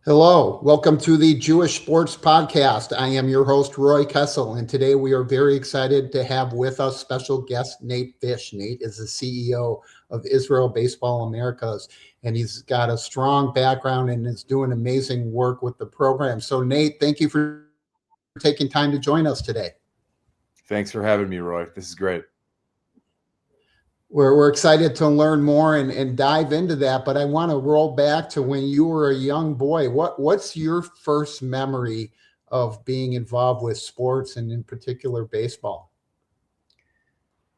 Hello, welcome to the Jewish Sports Podcast. I am your host, Roy Kessel, and today we are very excited to have with us special guest Nate Fish. Nate is the CEO of Israel Baseball Americas, and he's got a strong background and is doing amazing work with the program. So, Nate, thank you for taking time to join us today. Thanks for having me, Roy. This is great. We're excited to learn more and dive into that, but I want to roll back to when you were a young boy. What's your first memory of being involved with sports and in particular baseball?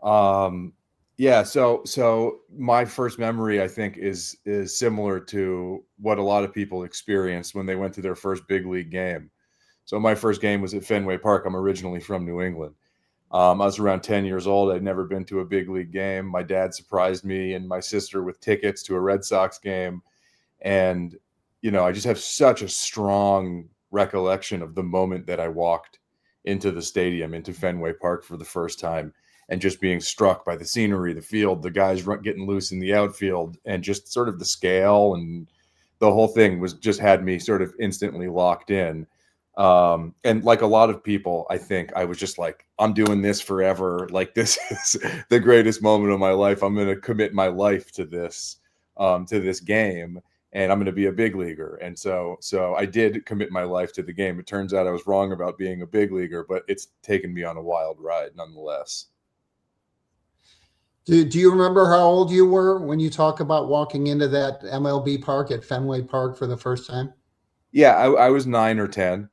Um, yeah, so my first memory, I think, is similar to what a lot of people experienced when they went to their first big league game. So my first game was at Fenway Park. I'm originally from New England. I was around 10 years old. I'd never been to a big league game. My dad surprised me and my sister with tickets to a Red Sox game. And, I just have such a strong recollection of the moment that I walked into the stadium, into Fenway Park for the first time, and just being struck by the scenery, the field, the guys getting loose in the outfield, and just sort of the scale and the whole thing was just had me sort of instantly locked in. And like a lot of people, I think I was just like, I'm doing this forever. Like, this is the greatest moment of my life. I'm going to commit my life to this game, and I'm going to be a big leaguer. And so I did commit my life to the game. It turns out I was wrong about being a big leaguer, but it's taken me on a wild ride nonetheless. Do you remember how old you were when you talk about walking into that MLB park at Fenway Park for the first time? Yeah, I was 9 or 10.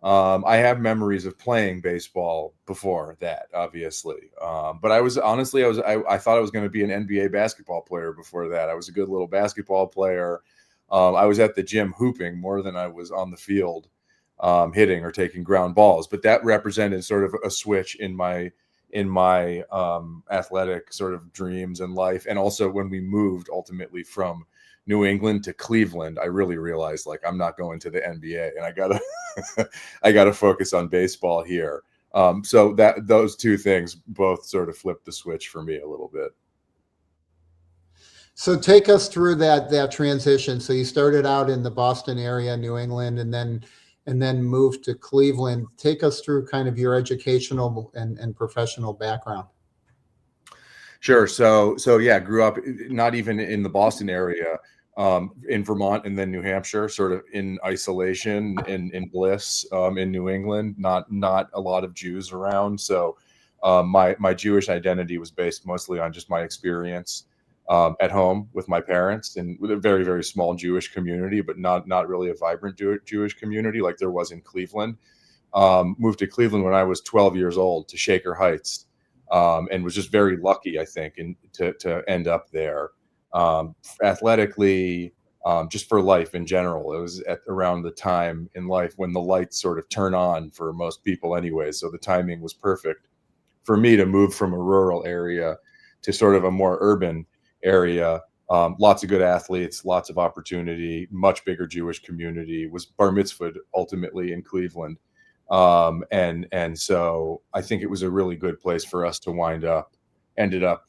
I have memories of playing baseball before that, obviously. But I was honestly, I thought I was going to be an NBA basketball player before that. I was a good little basketball player. I was at the gym hooping more than I was on the field, hitting or taking ground balls. But that represented sort of a switch in my athletic sort of dreams and life. And also when we moved ultimately from New England to Cleveland, I really realized like I'm not going to the NBA, and I gotta I gotta focus on baseball here. So that those two things both sort of flipped the switch for me a little bit. So take us through that transition. So you started out in the Boston area, New England, and then moved to Cleveland. Take us through kind of your educational and professional background. Sure. So yeah, grew up not even in the Boston area, in Vermont and then New Hampshire, sort of in isolation, in bliss, in New England. Not a lot of Jews around, so my Jewish identity was based mostly on just my experience at home with my parents and with a very very small Jewish community, but not really a vibrant Jewish community like there was in Cleveland. Moved to Cleveland when I was 12 years old to Shaker Heights, and was just very lucky, I think, to end up there. Athletically, just for life in general, it was at around the time in life when the lights sort of turn on for most people, anyway. So the timing was perfect for me to move from a rural area to sort of a more urban area. Lots of good athletes, lots of opportunity, much bigger Jewish community. Was bar mitzvahed ultimately in Cleveland, and so I think it was a really good place for us to wind up. Ended up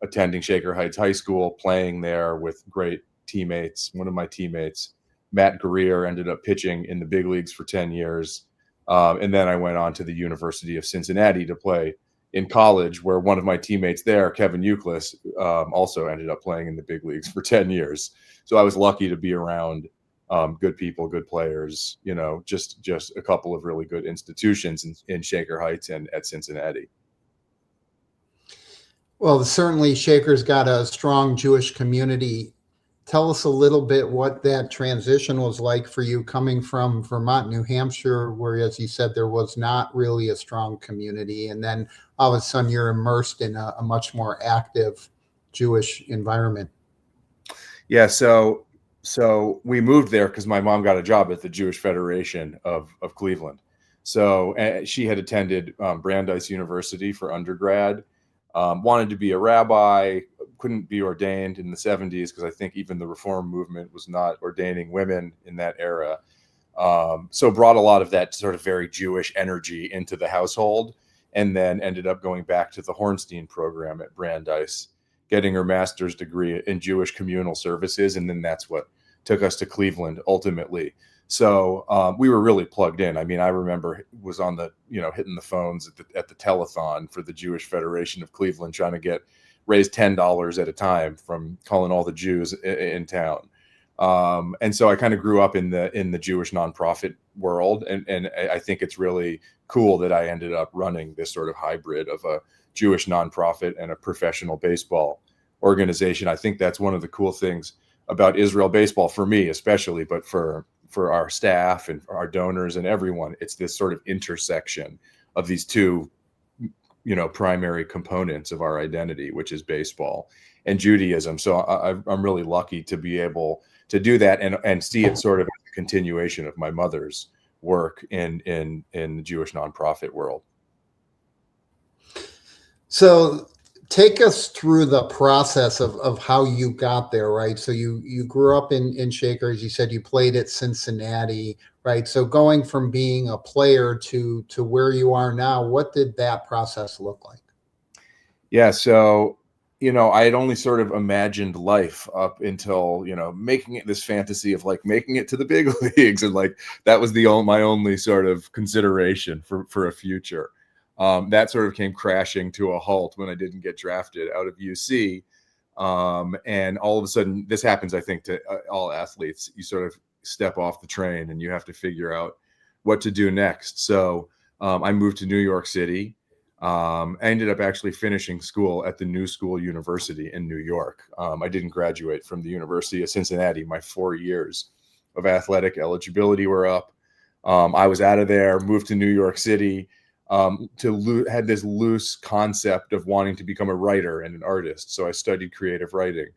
attending Shaker Heights High School, playing there with great teammates. One of my teammates, Matt Greer, ended up pitching in the big leagues for 10 years. And then I went on to the University of Cincinnati to play in college, where one of my teammates there, Kevin Euclid, also ended up playing in the big leagues for 10 years. So I was lucky to be around good people, good players, just a couple of really good institutions in Shaker Heights and at Cincinnati. Well, certainly Shaker's got a strong Jewish community. Tell us a little bit what that transition was like for you coming from Vermont, New Hampshire, where, as you said, there was not really a strong community. And then all of a sudden you're immersed in a much more active Jewish environment. Yeah, so we moved there because my mom got a job at the Jewish Federation of Cleveland. So she had attended Brandeis University for undergrad, wanted to be a rabbi, couldn't be ordained in the 70s because I think even the Reform movement was not ordaining women in that era. So brought a lot of that sort of very Jewish energy into the household, and then ended up going back to the Hornstein program at Brandeis, getting her master's degree in Jewish communal services, and then that's what took us to Cleveland ultimately. So we were really plugged in. I mean, I remember was on the, hitting the phones at the telethon for the Jewish Federation of Cleveland, trying to raise $10 at a time from calling all the Jews in town. And so I kind of grew up in the Jewish nonprofit world, and I think it's really cool that I ended up running this sort of hybrid of a Jewish nonprofit and a professional baseball organization. I think that's one of the cool things about Israel baseball, for me especially, but for our staff and our donors and everyone. It's this sort of intersection of these two, primary components of our identity, which is baseball and Judaism. So I'm really lucky to be able to do that and see it sort of as a continuation of my mother's work in the Jewish nonprofit world. So take us through the process of how you got there, right? So you grew up in Shaker, as you said, you played at Cincinnati, right? So going from being a player to where you are now, what did that process look like? Yeah, so I had only sort of imagined life up until making it this fantasy of like making it to the big leagues, and like that was my only sort of consideration for a future. That sort of came crashing to a halt when I didn't get drafted out of UC. And all of a sudden, this happens, I think, to all athletes. You sort of step off the train and you have to figure out what to do next. So I moved to New York City. I ended up actually finishing school at the New School University in New York. I didn't graduate from the University of Cincinnati. My 4 years of athletic eligibility were up. I was out of there, moved to New York City, had this loose concept of wanting to become a writer and an artist. So I studied creative writing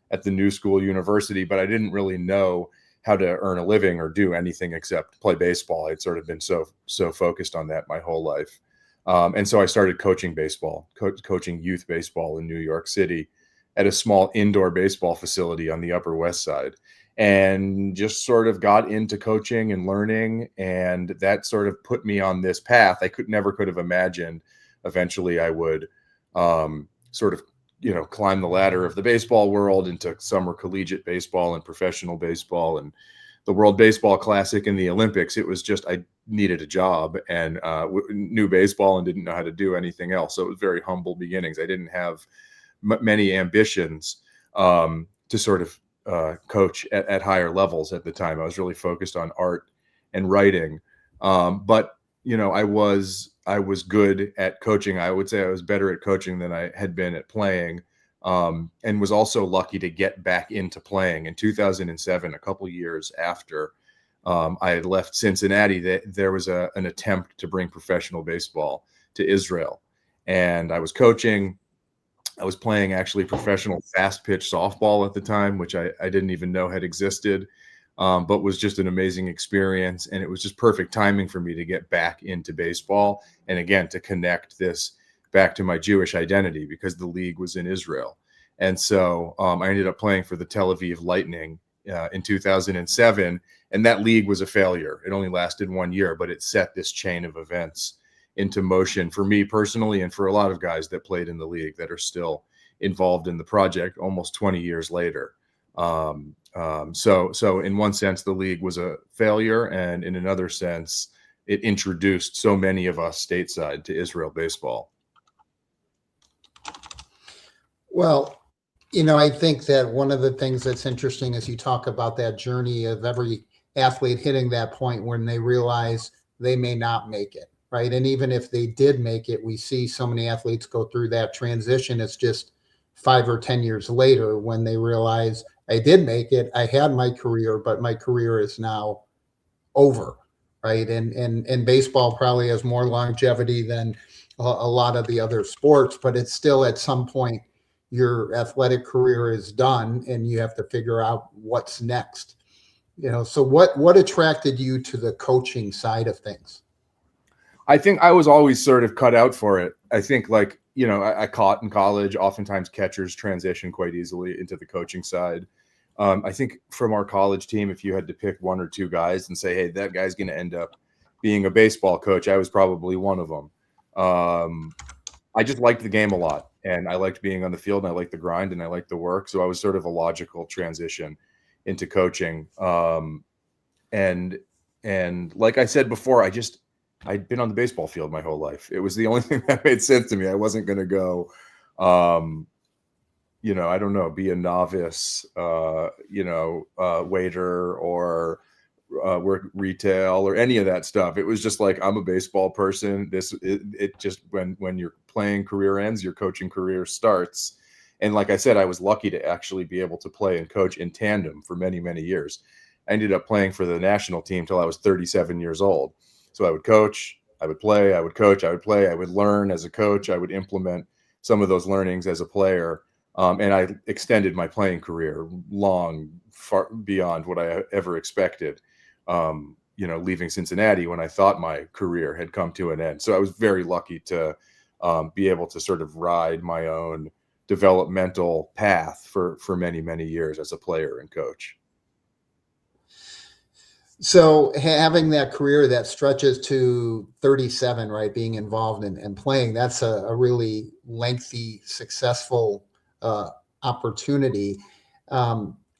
at the New School University, but I didn't really know how to earn a living or do anything except play baseball. I'd sort of been so focused on that my whole life. And so I started coaching baseball, coaching youth baseball in New York City at a small indoor baseball facility on the Upper West Side, and just sort of got into coaching and learning. And that sort of put me on this path. I never could have imagined eventually I would sort of, climb the ladder of the baseball world into summer collegiate baseball and professional baseball and the World Baseball Classic and the Olympics. It was just, I needed a job and knew baseball and didn't know how to do anything else. So it was very humble beginnings. I didn't have many ambitions to sort of coach at higher levels at the time. I was really focused on art and writing. But I was good at coaching. I would say I was better at coaching than I had been at playing. And was also lucky to get back into playing in 2007, a couple years after I had left Cincinnati. There was an attempt to bring professional baseball to Israel, and I was coaching. I was playing actually professional fast pitch softball at the time, which I didn't even know had existed, but was just an amazing experience. And it was just perfect timing for me to get back into baseball. And again, to connect this back to my Jewish identity, because the league was in Israel. And so I ended up playing for the Tel Aviv Lightning in 2007. And that league was a failure. It only lasted 1 year, but it set this chain of events into motion for me personally, and for a lot of guys that played in the league that are still involved in the project almost 20 years later. So in one sense, the league was a failure, and in another sense, it introduced so many of us stateside to Israel baseball. Well, I think that one of the things that's interesting is you talk about that journey of every athlete hitting that point when they realize they may not make it, right? And even if they did make it, we see so many athletes go through that transition. It's just 5 or 10 years later when they realize, I did make it, I had my career, but my career is now over, right? And baseball probably has more longevity than a lot of the other sports, but it's still at some point your athletic career is done and you have to figure out what's next. So what attracted you to the coaching side of things? I think I was always sort of cut out for it. I think I caught in college, oftentimes catchers transition quite easily into the coaching side. I think from our college team, if you had to pick one or two guys and say, hey, that guy's going to end up being a baseball coach, I was probably one of them. I just liked the game a lot, and I liked being on the field, and I liked the grind, and I liked the work. So I was sort of a logical transition into coaching. And like I said before, I'd been on the baseball field my whole life. It was the only thing that made sense to me. I wasn't going to go, I don't know, be a novice, waiter or work retail or any of that stuff. It was just like, I'm a baseball person. It just, when your playing career ends, your coaching career starts. And like I said, I was lucky to actually be able to play and coach in tandem for many, many years. I ended up playing for the national team till I was 37 years old. So I would coach, I would play, I would coach, I would play, I would learn as a coach, I would implement some of those learnings as a player. And I extended my playing career long, far beyond what I ever expected. Leaving Cincinnati when I thought my career had come to an end. So I was very lucky to be able to sort of ride my own developmental path for many, many years as a player and coach. So having that career that stretches to 37, right, being involved in playing, that's a really lengthy, successful opportunity.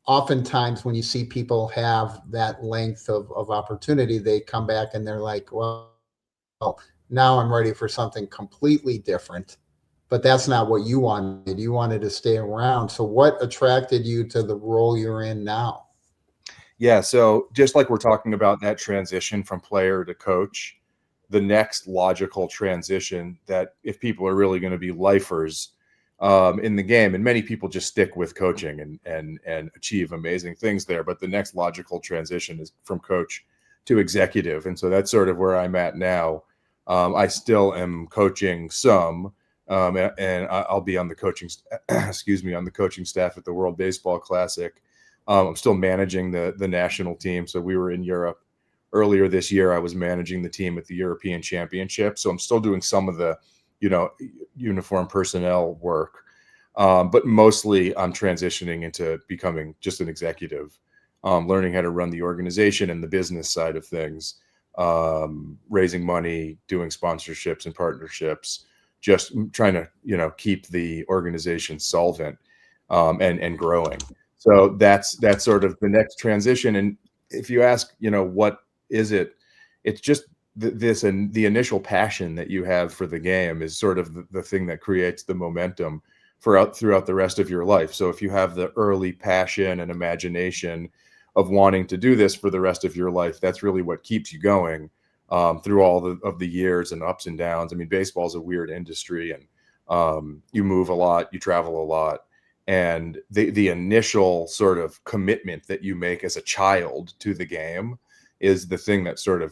Oftentimes when you see people have that length of opportunity, they come back and they're like, well, now I'm ready for something completely different. But that's not what you wanted. You wanted to stay around. So what attracted you to the role you're in now? Yeah, so just like we're talking about that transition from player to coach, the next logical transition, that if people are really going to be lifers in the game, and many people just stick with coaching and achieve amazing things there, but the next logical transition is from coach to executive, and so that's sort of where I'm at now. I still am coaching some, and I'll be on the coaching, excuse me, on the coaching staff at the World Baseball Classic. I'm still managing the national team. So we were in Europe earlier this year. I was managing the team at the European Championship. So I'm still doing some of the, uniform personnel work. But mostly I'm transitioning into becoming just an executive, learning how to run the organization and the business side of things, raising money, doing sponsorships and partnerships, just trying to, keep the organization solvent and growing. So that's sort of the next transition. And if you ask, what is it? It's just this, and the initial passion that you have for the game is sort of the thing that creates the momentum throughout the rest of your life. So if you have the early passion and imagination of wanting to do this for the rest of your life, that's really what keeps you going through all of the years and ups and downs. I mean, baseball is a weird industry, and you move a lot, you travel a lot. And the initial sort of commitment that you make as a child to the game is the thing that sort of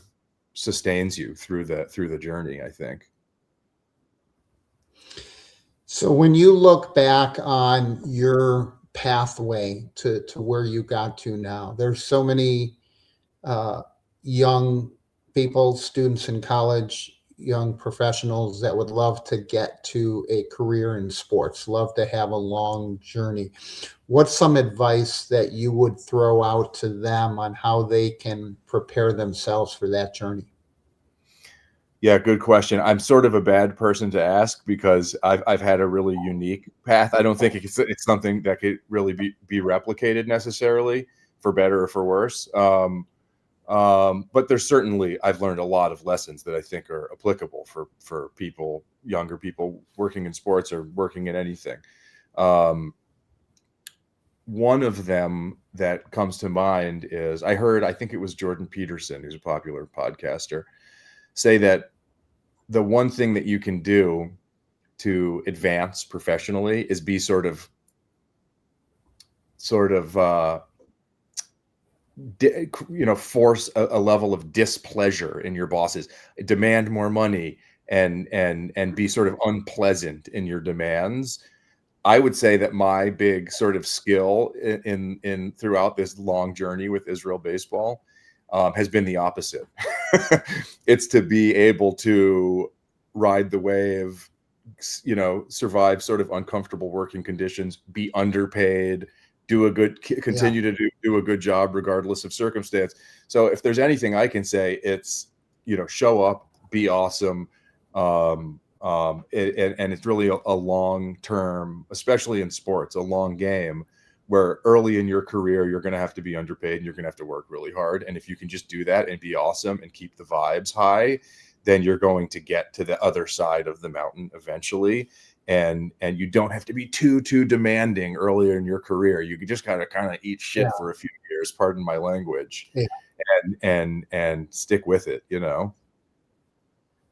sustains you through the journey, I think. So when you look back on your pathway to where you got to now, there's so many young people, students in college, young professionals that would love to get to a career in sports, love to have a long journey. What's some advice that you would throw out to them on how they can prepare themselves for that journey? Yeah, good question. I'm sort of a bad person to ask because I've had a really unique path. I don't think it's something that could really be replicated necessarily, for better or for worse. But there's certainly, I've learned a lot of lessons that I think are applicable for people, younger people working in sports or working in anything. One of them that comes to mind is, I think it was Jordan Peterson, who's a popular podcaster, say that the one thing that you can do to advance professionally is be sort of force a level of displeasure in your bosses, demand more money, and be sort of unpleasant in your demands. I would say that my big sort of skill in throughout this long journey with Israel baseball has been the opposite. It's to be able to ride the wave, survive sort of uncomfortable working conditions, be underpaid, Yeah. continue to do a good job regardless of circumstance. So if there's anything I can say, it's, show up, be awesome. And it's really a long term, especially in sports, a long game where early in your career, you're going to have to be underpaid and you're going to have to work really hard. And if you can just do that and be awesome and keep the vibes high, then you're going to get to the other side of the mountain eventually. And you don't have to be too demanding earlier in your career. You can just kind of eat shit Yeah. for a few years, pardon my language, Yeah. and stick with it,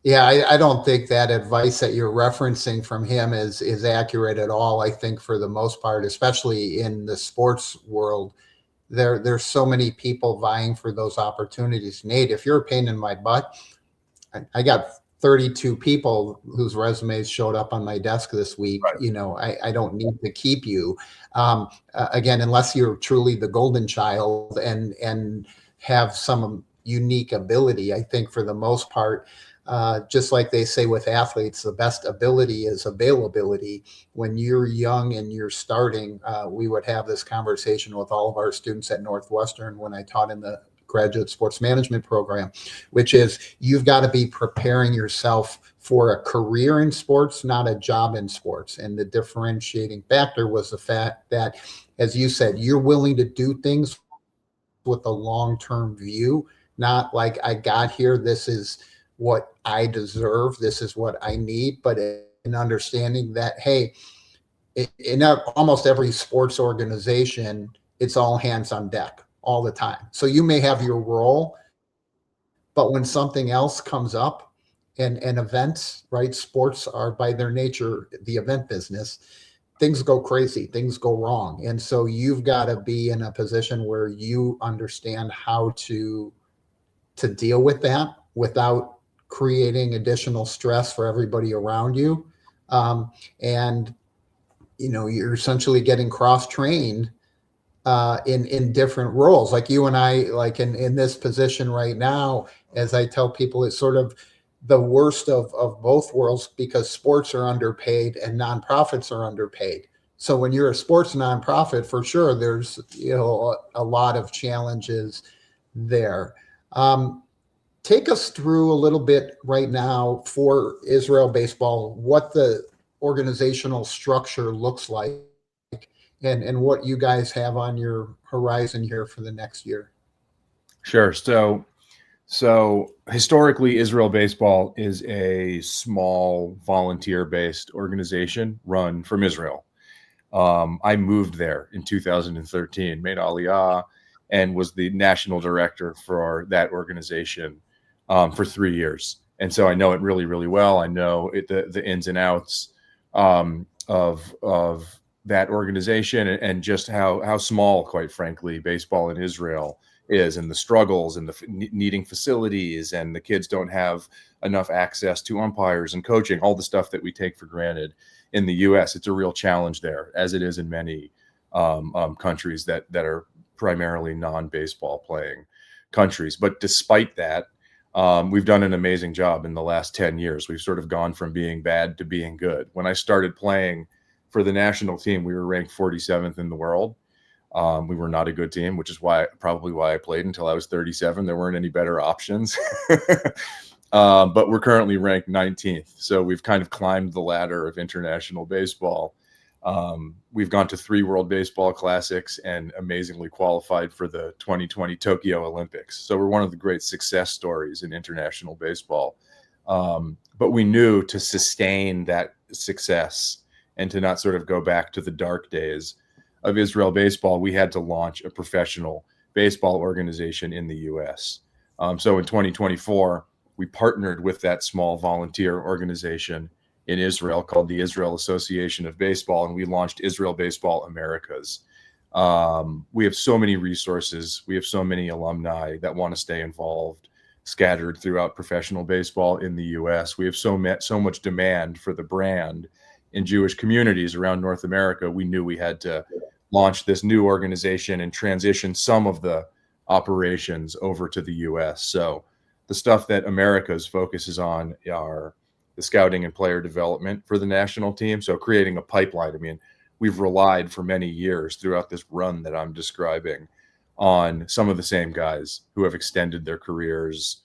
Yeah, I don't think that advice that you're referencing from him is accurate at all. I think for the most part, especially in the sports world, there's so many people vying for those opportunities. Nate, if you're a pain in my butt, I got 32 people whose resumes showed up on my desk this week. Right. I don't need to keep you. Again, unless you're truly the golden child and have some unique ability. I think for the most part, just like they say with athletes, the best ability is availability. When you're young and you're starting, we would have this conversation with all of our students at Northwestern when I taught in the graduate sports management program, which is you've got to be preparing yourself for a career in sports, not a job in sports. And the differentiating factor was the fact that, as you said, you're willing to do things with a long-term view, not like I got here, this is what I deserve, this is what I need, but in understanding that, hey, in almost every sports organization, it's all hands on deck all the time. So you may have your role, but when something else comes up and events, right? Sports are by their nature the event business. Things go crazy, things go wrong. And so you've got to be in a position where you understand how to deal with that without creating additional stress for everybody around you. And you're essentially getting cross trained in different roles. Like you and I, like in this position right now, as I tell people, it's sort of the worst of both worlds because sports are underpaid and nonprofits are underpaid. So when you're a sports nonprofit, for sure, there's a lot of challenges there. Take us through a little bit right now for Israel baseball, what the organizational structure looks like and what you guys have on your horizon here for the next year. Sure. So historically, Israel Baseball is a small volunteer-based organization run from Israel. I moved there in 2013, made Aliyah, and was the national director for that organization for 3 years. And so I know it really, really well. I know the ins and outs of that organization and just how small, quite frankly, baseball in Israel is, and the struggles and the needing facilities, and the kids don't have enough access to umpires and coaching, all the stuff that we take for granted in the U.S. It's a real challenge there, as it is in many countries that are primarily non-baseball playing countries. But despite that, we've done an amazing job in the last 10 years. We've sort of gone from being bad to being good. When I started playing for the national team, we were ranked 47th in the world. We were not a good team, which is probably why I played until I was 37. There weren't any better options. But we're currently ranked 19th. So we've kind of climbed the ladder of international baseball. We've gone to 3 World Baseball Classics and amazingly qualified for the 2020 Tokyo Olympics. So we're one of the great success stories in international baseball. But we knew to sustain that success and to not sort of go back to the dark days of Israel baseball, we had to launch a professional baseball organization in the U.S. So in 2024, we partnered with that small volunteer organization in Israel called the Israel Association of Baseball, and we launched Israel Baseball Americas. We have so many resources. We have so many alumni that want to stay involved, scattered throughout professional baseball in the U.S. We have so much demand for the brand in Jewish communities around North America. We knew we had to launch this new organization and transition some of the operations over to the U.S. So the stuff that America's focuses on are the scouting and player development for the national team. So creating a pipeline. I mean, we've relied for many years throughout this run that I'm describing on some of the same guys who have extended their careers,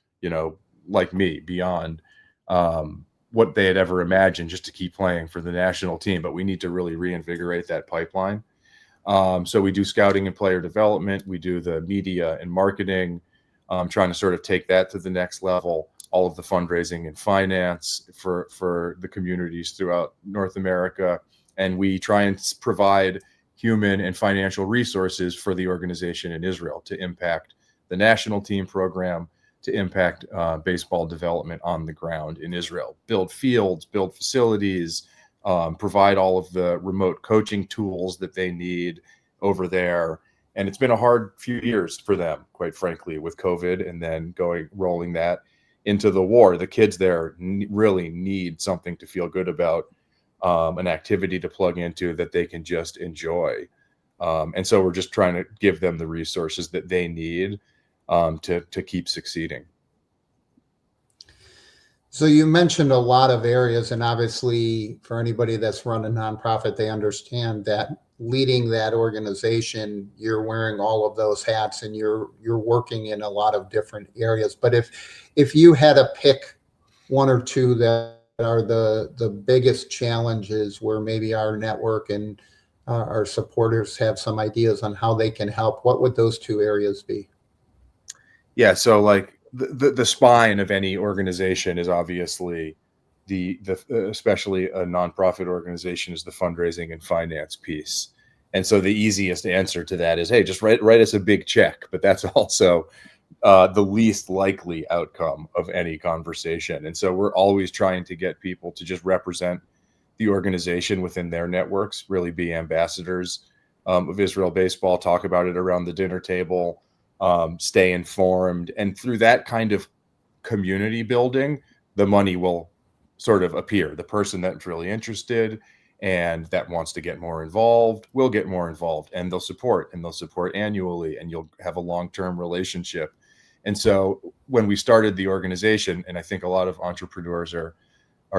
like me, beyond what they had ever imagined just to keep playing for the national team. But we need to really reinvigorate that pipeline. So we do scouting and player development. We do the media and marketing, trying to sort of take that to the next level. All of the fundraising and finance for the communities throughout North America. And we try and provide human and financial resources for the organization in Israel to impact the national team program, to impact baseball development on the ground in Israel, build fields, build facilities, provide all of the remote coaching tools that they need over there. And it's been a hard few years for them, quite frankly, with COVID and then rolling that into the war. The kids there really need something to feel good about, an activity to plug into that they can just enjoy. And so we're just trying to give them the resources that they need to keep succeeding. So you mentioned a lot of areas, and obviously for anybody that's run a nonprofit, they understand that leading that organization, you're wearing all of those hats and you're working in a lot of different areas. But if you had to pick one or two that are the biggest challenges where maybe our network and our supporters have some ideas on how they can help, what would those two areas be? Yeah, so like the spine of any organization is obviously especially a nonprofit organization, is the fundraising and finance piece. And so the easiest answer to that is, hey, just write us a big check. But that's also the least likely outcome of any conversation. And so we're always trying to get people to just represent the organization within their networks, really be ambassadors of Israel baseball, talk about it around the dinner table, stay informed. And through that kind of community building, the money will sort of appear. The person that's really interested and that wants to get more involved will get more involved, and they'll support annually, and you'll have a long-term relationship. And so when we started the organization, and I think a lot of entrepreneurs are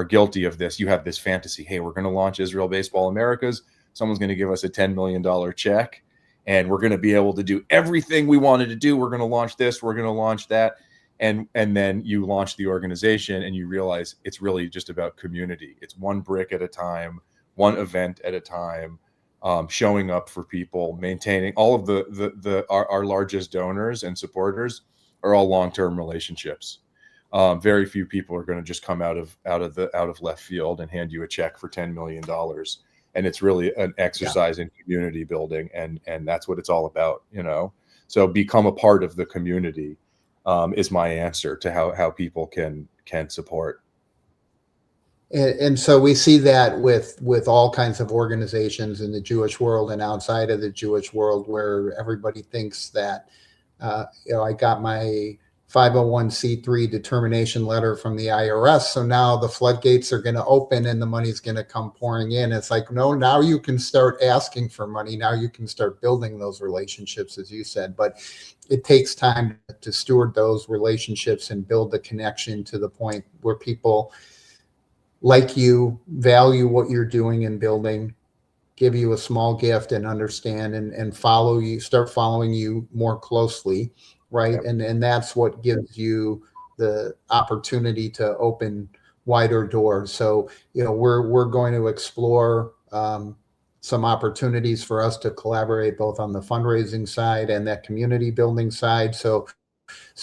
guilty of this, you have this fantasy, hey, we're going to launch Israel Baseball Americas. Someone's going to give us a $10 million check, and we're going to be able to do everything we wanted to do. We're going to launch this, we're going to launch that. And then you launch the organization and you realize it's really just about community. It's one brick at a time, one event at a time, showing up for people, maintaining all of our largest donors and supporters are all long-term relationships. Very few people are going to just come out of left field and hand you a check for $10 million. And it's really an exercise in community building. And that's what it's all about, So become a part of the community is my answer to how people can support. And so we see that with all kinds of organizations in the Jewish world and outside of the Jewish world, where everybody thinks that, I got my 501c3 determination letter from the IRS, so now the floodgates are going to open and the money's going to come pouring in. It's like, no, now you can start asking for money. Now you can start building those relationships, as you said. But it takes time to steward those relationships and build the connection to the point where people like you, value what you're doing and building, give you a small gift and understand and follow you, start following you more closely, right? Yep. And that's what gives you the opportunity to open wider doors. So, we're going to explore some opportunities for us to collaborate both on the fundraising side and that community building side. So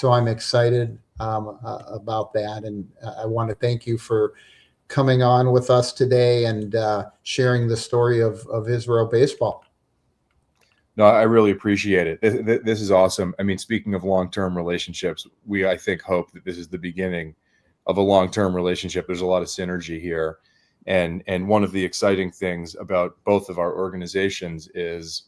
I'm excited about that. And I want to thank you for coming on with us today and sharing the story of Israel baseball. No, I really appreciate it. This is awesome. I mean, speaking of long-term relationships, I think, hope that this is the beginning of a long-term relationship. There's a lot of synergy here. And one of the exciting things about both of our organizations is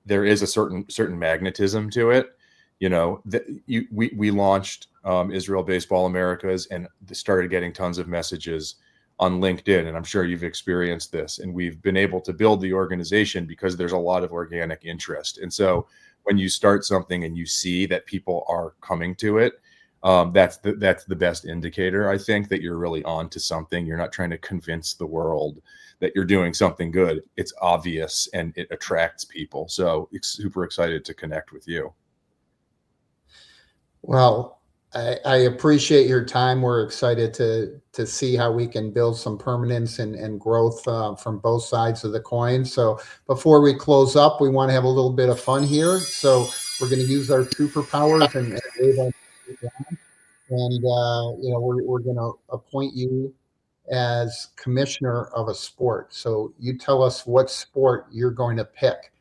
there is a certain magnetism to it. We launched Israel Baseball Americas and started getting tons of messages on LinkedIn, and I'm sure you've experienced this. And we've been able to build the organization because there's a lot of organic interest. And so when you start something and you see that people are coming to it, that's the best indicator, I think, that you're really on to something. You're not trying to convince the world that you're doing something good. It's obvious and it attracts people. So super excited to connect with you. Well, I appreciate your time. We're excited to see how we can build some permanence and growth from both sides of the coin. So before we close up, we want to have a little bit of fun here. So we're going to use our superpowers and wave our and we're going to appoint you as commissioner of a sport. So you tell us what sport you're going to pick.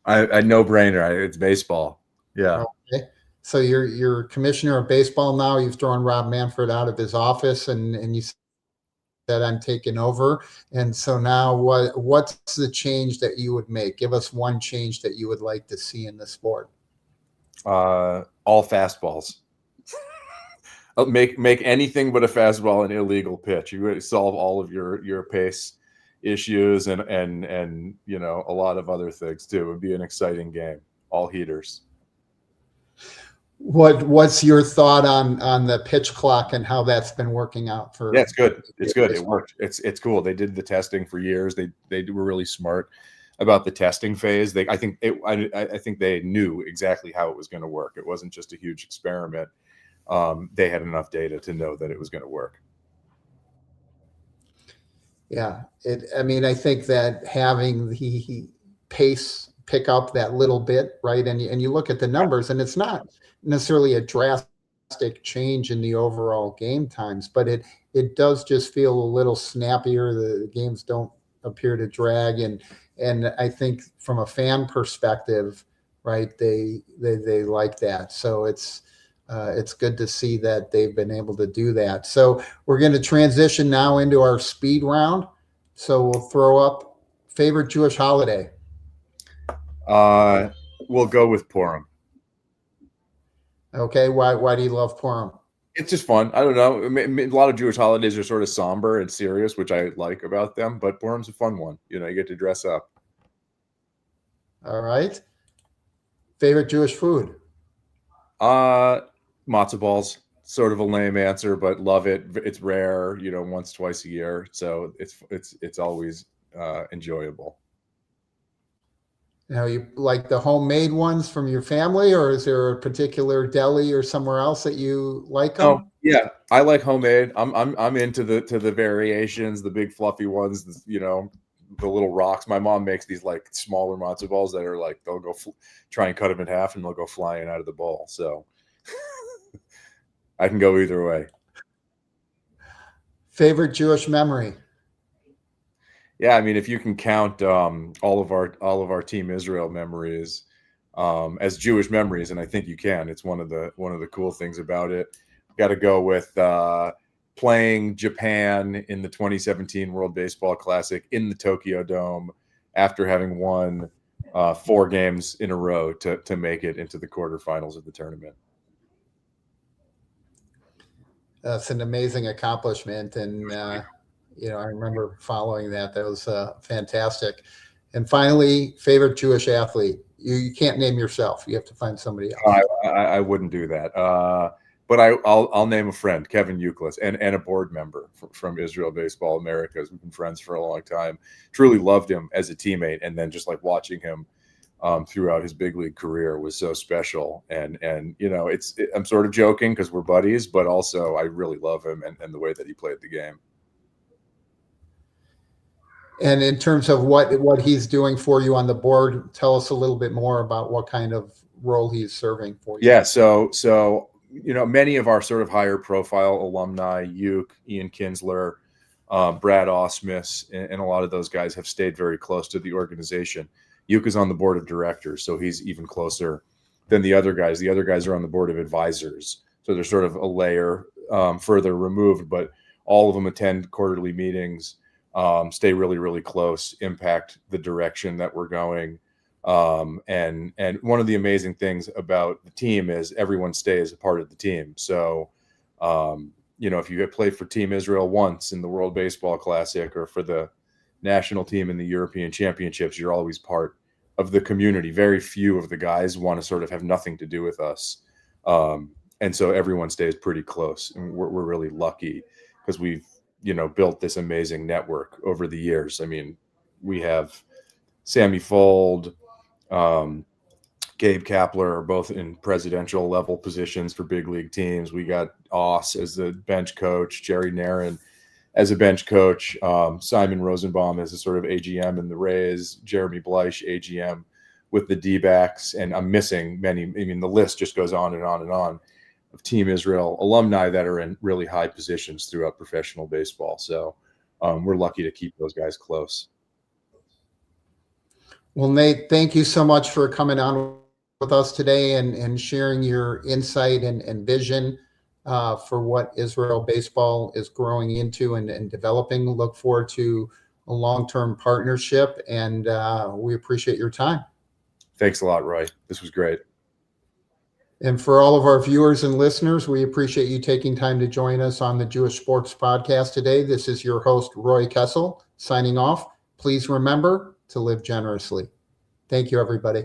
I no brainer. It's baseball. Yeah. Okay. So you're commissioner of baseball now. You've thrown Rob Manfred out of his office, and you said I'm taking over. And so now, what's the change that you would make? Give us one change that you would like to see in the sport. All fastballs. Make anything but a fastball an illegal pitch. You would solve all of your pace issues and a lot of other things too. It would be an exciting game. All heaters. What's your thought on the pitch clock and how that's been working out for? Yeah, it's good. It's good. It worked. It's cool. They did the testing for years. They were really smart about the testing phase. I think they knew exactly how it was going to work. It wasn't just a huge experiment. They had enough data to know that it was going to work. Yeah, I mean, I think that having the pace pick up that little bit, right? And you look at the numbers, and it's not necessarily a drastic change in the overall game times, but it does just feel a little snappier. The games don't appear to drag, and I think from a fan perspective, right? They like that, so it's good to see that they've been able to do that. So we're going to transition now into our speed round. So we'll throw up favorite Jewish holiday. We'll go with Purim. Okay, why do you love Purim? It's just fun. I don't know. A lot of Jewish holidays are sort of somber and serious, which I like about them. But Purim's a fun one. You get to dress up. All right. Favorite Jewish food? Matzo balls. Sort of a lame answer, but love it. It's rare, once, twice a year, so it's always enjoyable. You like the homemade ones from your family, or is there a particular deli or somewhere else that you like them? Oh yeah, I like homemade. I'm into the variations, the big fluffy ones. The little rocks. My mom makes these like smaller matzo balls that are like they'll go try and cut them in half and they'll go flying out of the bowl. So I can go either way. Favorite Jewish memory? Yeah, I mean, if you can count all of our Team Israel memories as Jewish memories, and I think you can. It's one of the cool things about it. Got to go with playing Japan in the 2017 World Baseball Classic in the Tokyo Dome after having won 4 games in a row to make it into the quarterfinals of the tournament. That's an amazing accomplishment, and I remember following that. That was fantastic. And finally, favorite Jewish athlete? You can't name yourself. You have to find somebody else. I wouldn't do that. But I'll name a friend, Kevin Euclid, and a board member from Israel Baseball Americas. We've been friends for a long time. Truly loved him as a teammate, and then just like watching him throughout his big league career was so special. And I'm sort of joking because we're buddies, but also I really love him and the way that he played the game. And in terms of what he's doing for you on the board, tell us a little bit more about what kind of role he's serving for you. Yeah, so many of our sort of higher profile alumni, Uke, Ian Kinsler, Brad Osmus, and a lot of those guys have stayed very close to the organization. Uke is on the board of directors, so he's even closer than the other guys. The other guys are on the board of advisors, so they're sort of a layer further removed, but all of them attend quarterly meetings, stay really, really close, impact the direction that we're going. And one of the amazing things about the team is everyone stays a part of the team. So, if you play for Team Israel once in the World Baseball Classic or for the national team in the European Championships, you're always part of the community. Very few of the guys want to sort of have nothing to do with us. And so everyone stays pretty close. And we're really lucky because we've, built this amazing network over the years. I mean, we have Sammy Fold, Gabe Kapler are both in presidential level positions for big league teams. We got Oss as the bench coach, Jerry Narin as a bench coach, Simon Rosenbaum as a sort of AGM in the Rays, Jeremy Bleich, AGM with the D-backs, and I'm missing many. I mean, the list just goes on and on and on of Team Israel alumni that are in really high positions throughout professional baseball. So we're lucky to keep those guys close. Well, Nate, thank you so much for coming on with us today and sharing your insight and vision for what Israel baseball is growing into and developing. Look forward to a long-term partnership, and we appreciate your time. Thanks a lot, Roy. This was great. And for all of our viewers and listeners, we appreciate you taking time to join us on the Jewish Sports Podcast today. This is your host, Roy Kessel, signing off. Please remember to live generously. Thank you, everybody.